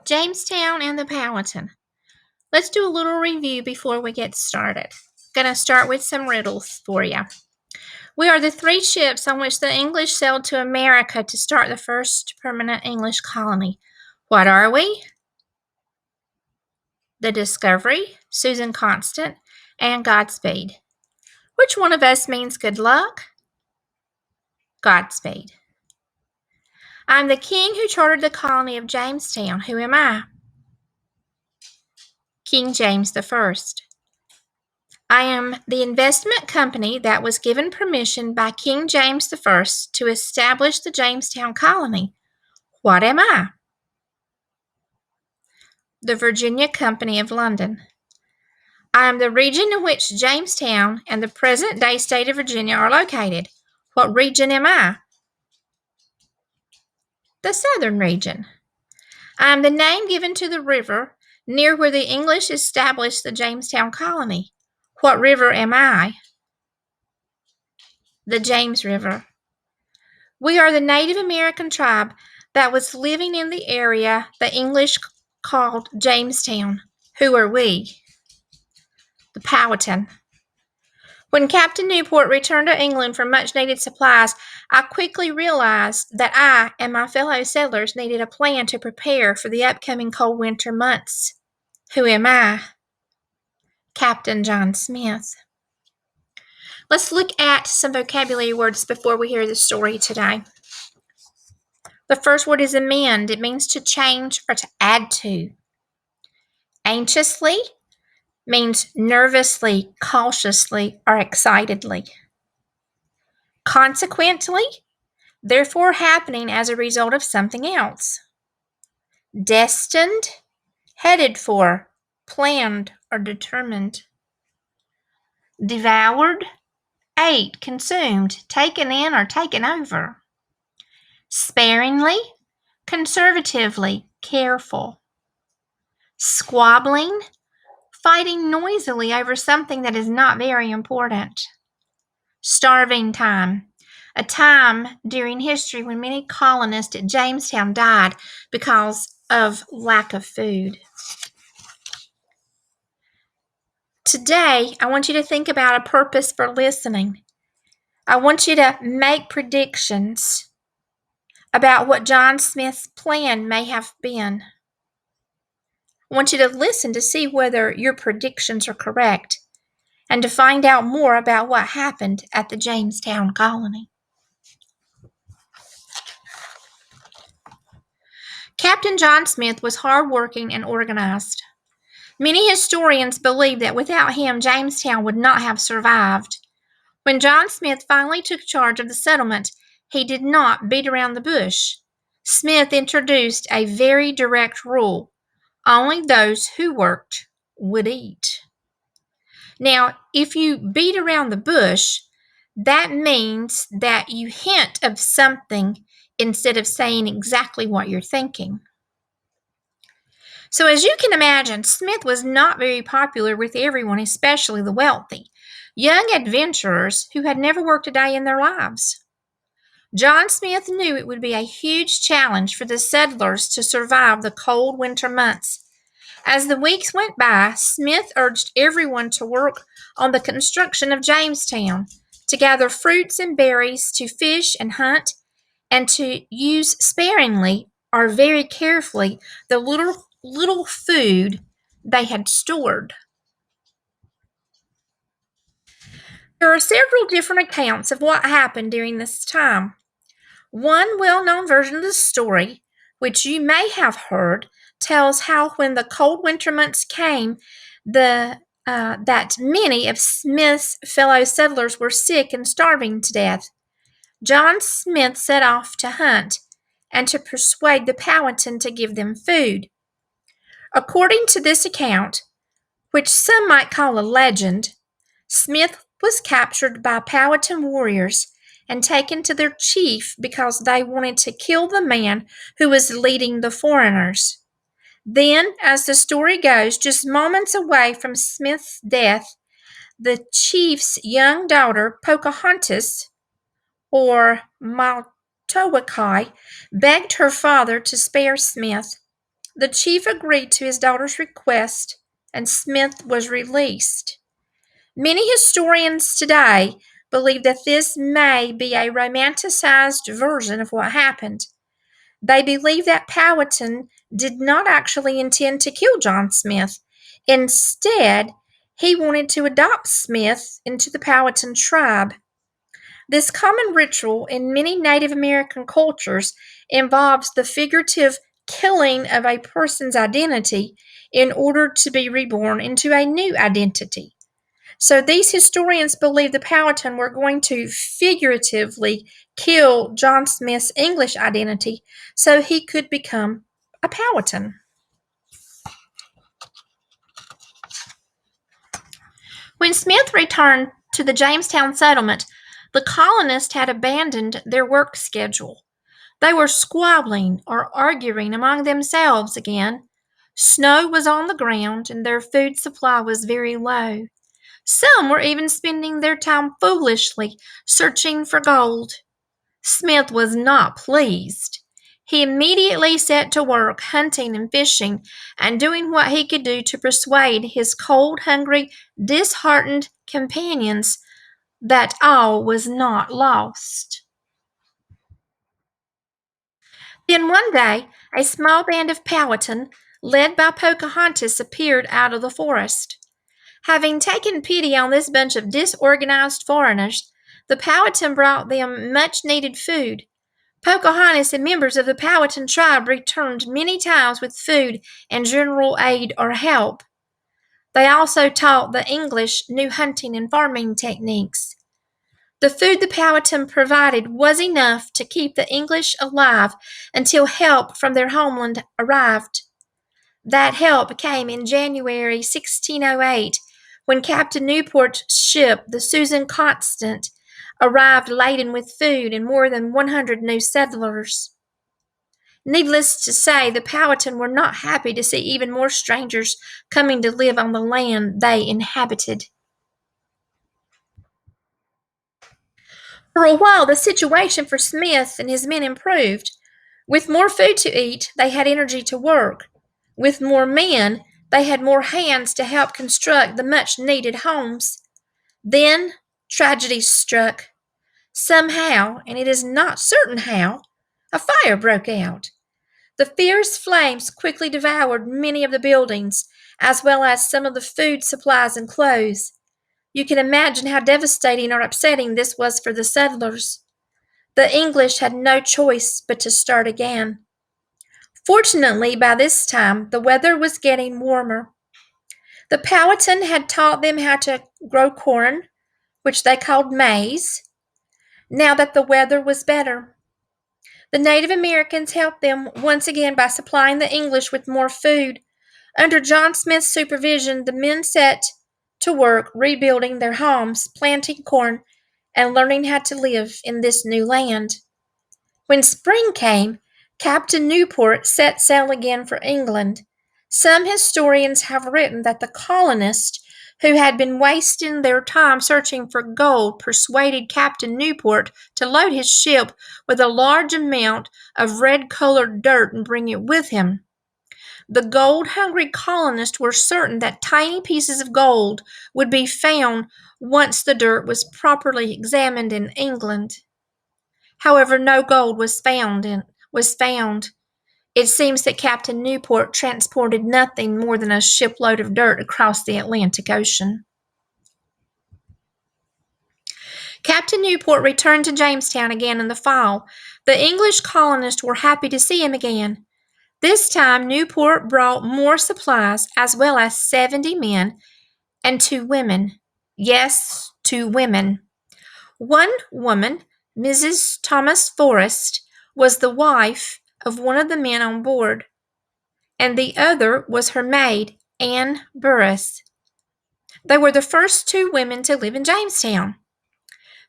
Jamestown and the Powhatan. Let's do a little review before we get started. Gonna start with some riddles for you. We are the three ships on which the English sailed to America to start the first permanent English colony. What are we? The Discovery, Susan Constant, and Godspeed. Which one of us means good luck? Godspeed. I'm the king who chartered the colony of Jamestown. Who am I? King James I. I am the investment company that was given permission by King James I to establish the Jamestown colony. What am I? The Virginia Company of London. I am the region in which Jamestown and the present-day state of Virginia are located. What region am I? The southern region. I am the name given to the river near where the English established the Jamestown colony. What river am I? The James River. We are the Native American tribe that was living in the area the English called Jamestown. Who are we? The Powhatan. When Captain Newport returned to England for much-needed supplies, I quickly realized that I and my fellow settlers needed a plan to prepare for the upcoming cold winter months. Who am I? Captain John Smith. Let's look at some vocabulary words before we hear the story today. The first word is amend. It means to change or to add to. Anxiously means nervously, cautiously, or excitedly. Consequently, therefore happening as a result of something else. Destined, headed for, planned, or determined. Devoured, ate, consumed, taken in, or taken over. Sparingly, conservatively, careful. Squabbling, fighting noisily over something that is not very important. Starving time, a time during history when many colonists at Jamestown died because of lack of food. Today, I want you to think about a purpose for listening. I want you to make predictions about what John Smith's plan may have been. I want you to listen to see whether your predictions are correct and to find out more about what happened at the Jamestown colony. Captain John Smith was hardworking and organized. Many historians believe that without him, Jamestown would not have survived. When John Smith finally took charge of the settlement, he did not beat around the bush. Smith introduced a very direct rule: only those who worked would eat. Now, if you beat around the bush, that means that you hint of something instead of saying exactly what you're thinking. So as you can imagine, Smith was not very popular with everyone, especially the wealthy, young adventurers who had never worked a day in their lives. John Smith knew it would be a huge challenge for the settlers to survive the cold winter months. As the weeks went by, Smith urged everyone to work on the construction of Jamestown, to gather fruits and berries, to fish and hunt, and to use sparingly or very carefully the little food they had stored. There are several different accounts of what happened during this time. One well-known version of the story, which you may have heard, tells how when the cold winter months came, that many of Smith's fellow settlers were sick and starving to death. John Smith set off to hunt and to persuade the Powhatan to give them food. According to this account, which some might call a legend, Smith was captured by Powhatan warriors and taken to their chief because they wanted to kill the man who was leading the foreigners. Then, as the story goes, just moments away from Smith's death, the chief's young daughter, Pocahontas, or Maltowakai, begged her father to spare Smith. The chief agreed to his daughter's request, and Smith was released. Many historians today believe that this may be a romanticized version of what happened. They believe that Powhatan did not actually intend to kill John Smith. Instead, he wanted to adopt Smith into the Powhatan tribe. This common ritual in many Native American cultures involves the figurative killing of a person's identity in order to be reborn into a new identity. So these historians believe the Powhatan were going to figuratively kill John Smith's English identity so he could become a Powhatan. When Smith returned to the Jamestown settlement, the colonists had abandoned their work schedule. They were squabbling or arguing among themselves again. Snow was on the ground and their food supply was very low. Some were even spending their time foolishly searching for gold. Smith was not pleased. He immediately set to work hunting and fishing and doing what he could do to persuade his cold, hungry, disheartened companions that all was not lost. Then one day, a small band of Powhatan, led by Pocahontas, appeared out of the forest. Having taken pity on this bunch of disorganized foreigners, the Powhatan brought them much needed food. Pocahontas and members of the Powhatan tribe returned many times with food and general aid or help. They also taught the English new hunting and farming techniques. The food the Powhatan provided was enough to keep the English alive until help from their homeland arrived. That help came in January 1608 when Captain Newport's ship, the Susan Constant, arrived laden with food and more than 100 new settlers. Needless to say, the Powhatan were not happy to see even more strangers coming to live on the land they inhabited. For a while, the situation for Smith and his men improved. With more food to eat, they had energy to work. With more men, they had more hands to help construct the much needed homes. Then tragedy struck. Somehow, and it is not certain how, a fire broke out. The fierce flames quickly devoured many of the buildings, as well as some of the food supplies and clothes. You can imagine how devastating or upsetting this was for the settlers. The English had no choice but to start again. Fortunately, by this time, the weather was getting warmer. The Powhatan had taught them how to grow corn, which they called maize, now that the weather was better. The Native Americans helped them once again by supplying the English with more food. Under John Smith's supervision, the men set to work rebuilding their homes, planting corn, and learning how to live in this new land. When spring came, Captain Newport set sail again for England. Some historians have written that the colonists who had been wasting their time searching for gold persuaded Captain Newport to load his ship with a large amount of red-colored dirt and bring it with him. The gold-hungry colonists were certain that tiny pieces of gold would be found once the dirt was properly examined in England. However, no gold was found. It seems that Captain Newport transported nothing more than a shipload of dirt across the Atlantic Ocean. Captain Newport returned to Jamestown again in the fall. The English colonists were happy to see him again. This time, Newport brought more supplies, as well as 70 men and 2 women. Yes, 2 women. One woman, Mrs. Thomas Forrest, was the wife of one of the men on board, and the other was her maid, Anne Burris. They were the first 2 women to live in Jamestown.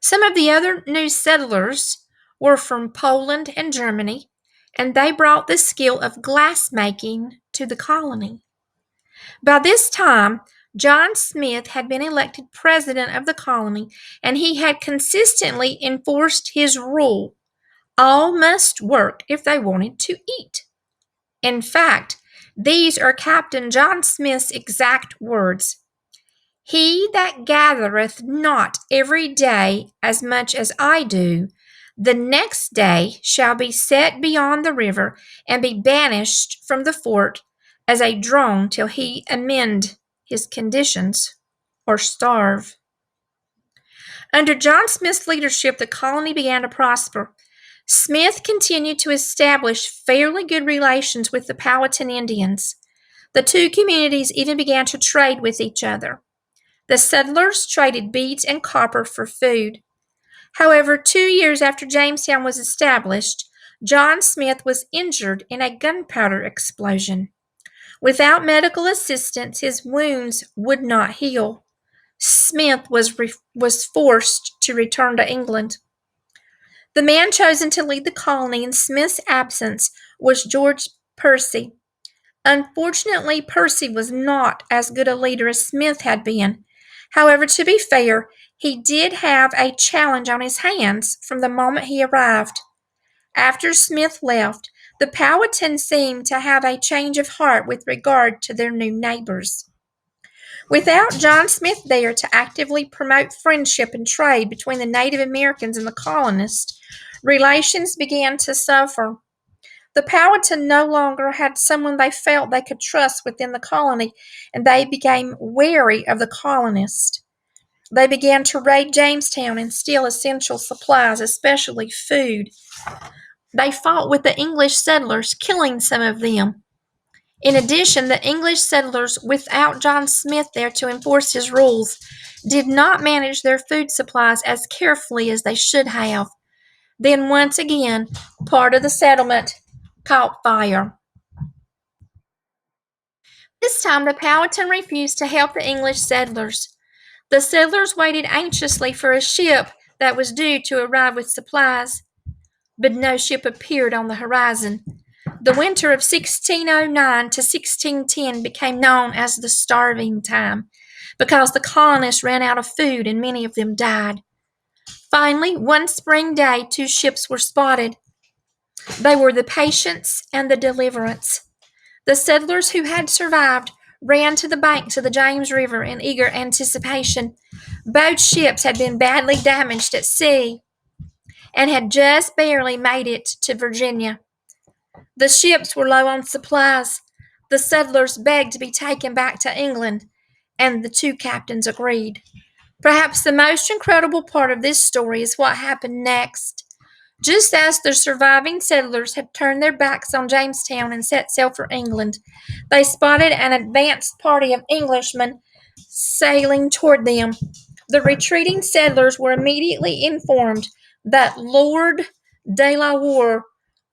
Some of the other new settlers were from Poland and Germany, and they brought the skill of glass making to the colony. By this time, John Smith had been elected president of the colony, and he had consistently enforced his rule: all must work if they wanted to eat. In fact, These are Captain John Smith's exact words. He that gathereth not every day as much as I do, the next day shall be set beyond the river and be banished from the fort as a drone till he amend his conditions or starve. Under John Smith's leadership, the colony began to prosper. Smith continued to establish fairly good relations with the Powhatan Indians. The two communities even began to trade with each other. The settlers traded beads and copper for food. However, 2 years after Jamestown was established, John Smith was injured in a gunpowder explosion. Without medical assistance, his wounds would not heal. Smith was forced to return to England. The man chosen to lead the colony in Smith's absence was George Percy. Unfortunately, Percy was not as good a leader as Smith had been. However, to be fair, he did have a challenge on his hands from the moment he arrived. After Smith left, the Powhatans seemed to have a change of heart with regard to their new neighbors. Without John Smith there to actively promote friendship and trade between the Native Americans and the colonists, relations began to suffer. The Powhatan no longer had someone they felt they could trust within the colony, and they became wary of the colonists. They began to raid Jamestown and steal essential supplies, especially food. They fought with the English settlers, killing some of them. In addition, the English settlers, without John Smith there to enforce his rules, did not manage their food supplies as carefully as they should have. Then, once again, part of the settlement caught fire. This time, the Powhatan refused to help the English settlers. The settlers waited anxiously for a ship that was due to arrive with supplies, but no ship appeared on the horizon. The winter of 1609 to 1610 became known as the starving time because the colonists ran out of food and many of them died. Finally, one spring day, two ships were spotted. They were the Patience and the Deliverance. The settlers who had survived ran to the banks of the James River in eager anticipation. Both ships had been badly damaged at sea and had just barely made it to Virginia. The ships were low on supplies. The settlers begged to be taken back to England, and the two captains agreed. Perhaps the most incredible part of this story is what happened next. Just as the surviving settlers had turned their backs on Jamestown and set sail for England, they spotted an advanced party of Englishmen sailing toward them. The retreating settlers were immediately informed that Lord de la Warr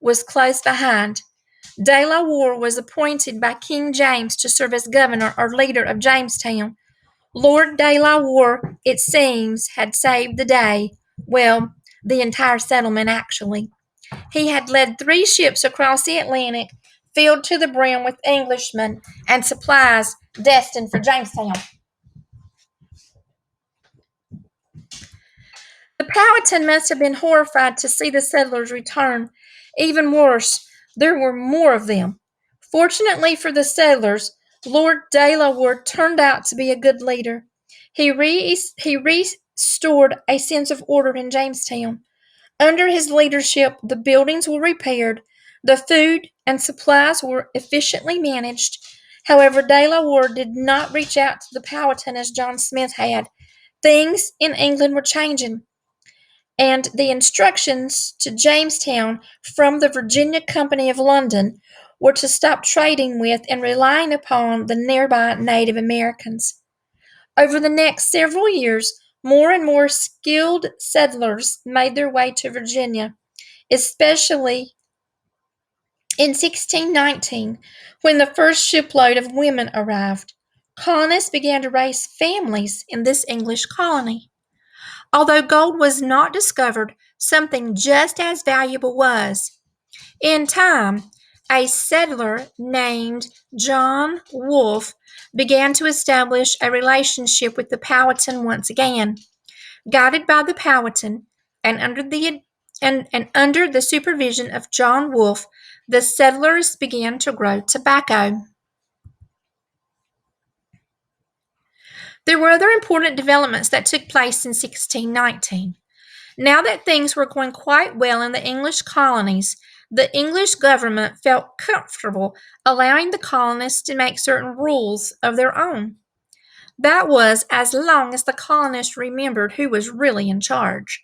was close behind. De la Warr was appointed by King James to serve as governor or leader of Jamestown. Lord de la Warr, it seems, had saved the day. Well, the entire settlement, actually. He had led 3 ships across the Atlantic, filled to the brim with Englishmen and supplies destined for Jamestown. The Powhatan must have been horrified to see the settlers return. Even worse, there were more of them. Fortunately for the settlers, Lord de la Warr turned out to be a good leader. He restored a sense of order in Jamestown. Under his leadership, the buildings were repaired, the food and supplies were efficiently managed. However, de la Warr did not reach out to the Powhatan as John Smith had. Things in England were changing, and the instructions to Jamestown from the Virginia Company of London were to stop trading with and relying upon the nearby Native Americans. Over the next several years, more and more skilled settlers made their way to Virginia, especially in 1619, when the first shipload of women arrived. Colonists began to raise families in this English colony. Although gold was not discovered, something just as valuable was. In time, a settler named John Wolfe began to establish a relationship with the Powhatan once again. Guided by the Powhatan and under the supervision of John Wolfe, the settlers began to grow tobacco. There were other important developments that took place in 1619. Now that things were going quite well in the English colonies, the English government felt comfortable allowing the colonists to make certain rules of their own. That was as long as the colonists remembered who was really in charge.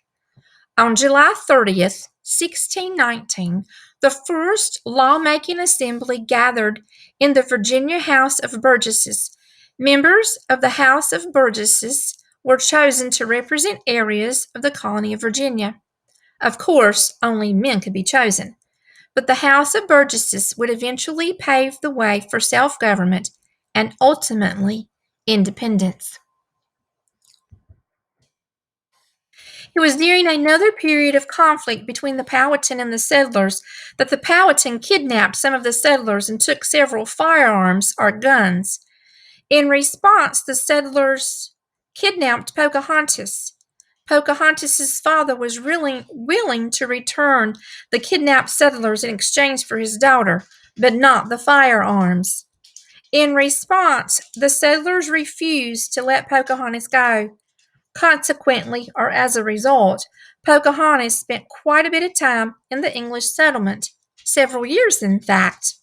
On July 30th, 1619, the first lawmaking assembly gathered in the Virginia House of Burgesses. Members of the House of Burgesses were chosen to represent areas of the colony of Virginia. Of course, only men could be chosen, but the House of Burgesses would eventually pave the way for self-government and ultimately independence. It was during another period of conflict between the Powhatan and the settlers that the Powhatan kidnapped some of the settlers and took several firearms or guns. In response, the settlers kidnapped Pocahontas. Pocahontas's father was really willing to return the kidnapped settlers in exchange for his daughter, but not the firearms. In response, the settlers refused to let Pocahontas go. Consequently, or as a result, Pocahontas spent quite a bit of time in the English settlement, several years in fact.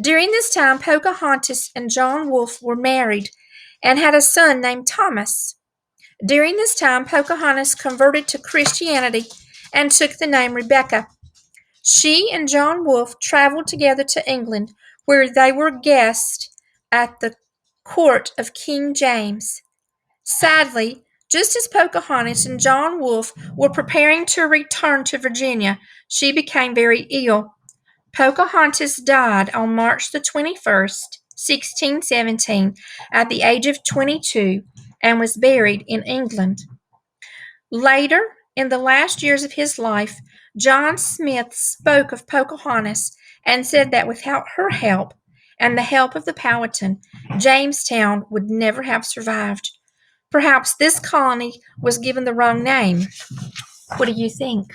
During this time, Pocahontas and John Wolfe were married and had a son named Thomas. During this time, Pocahontas converted to Christianity and took the name Rebecca. She and John Wolfe traveled together to England, where they were guests at the court of King James. Sadly, just as Pocahontas and John Wolfe were preparing to return to Virginia, she became very ill. Pocahontas died on March the 21st, 1617, at the age of 22, and was buried in England. Later, in the last years of his life, John Smith spoke of Pocahontas and said that without her help and the help of the Powhatan, Jamestown would never have survived. Perhaps this colony was given the wrong name. What do you think?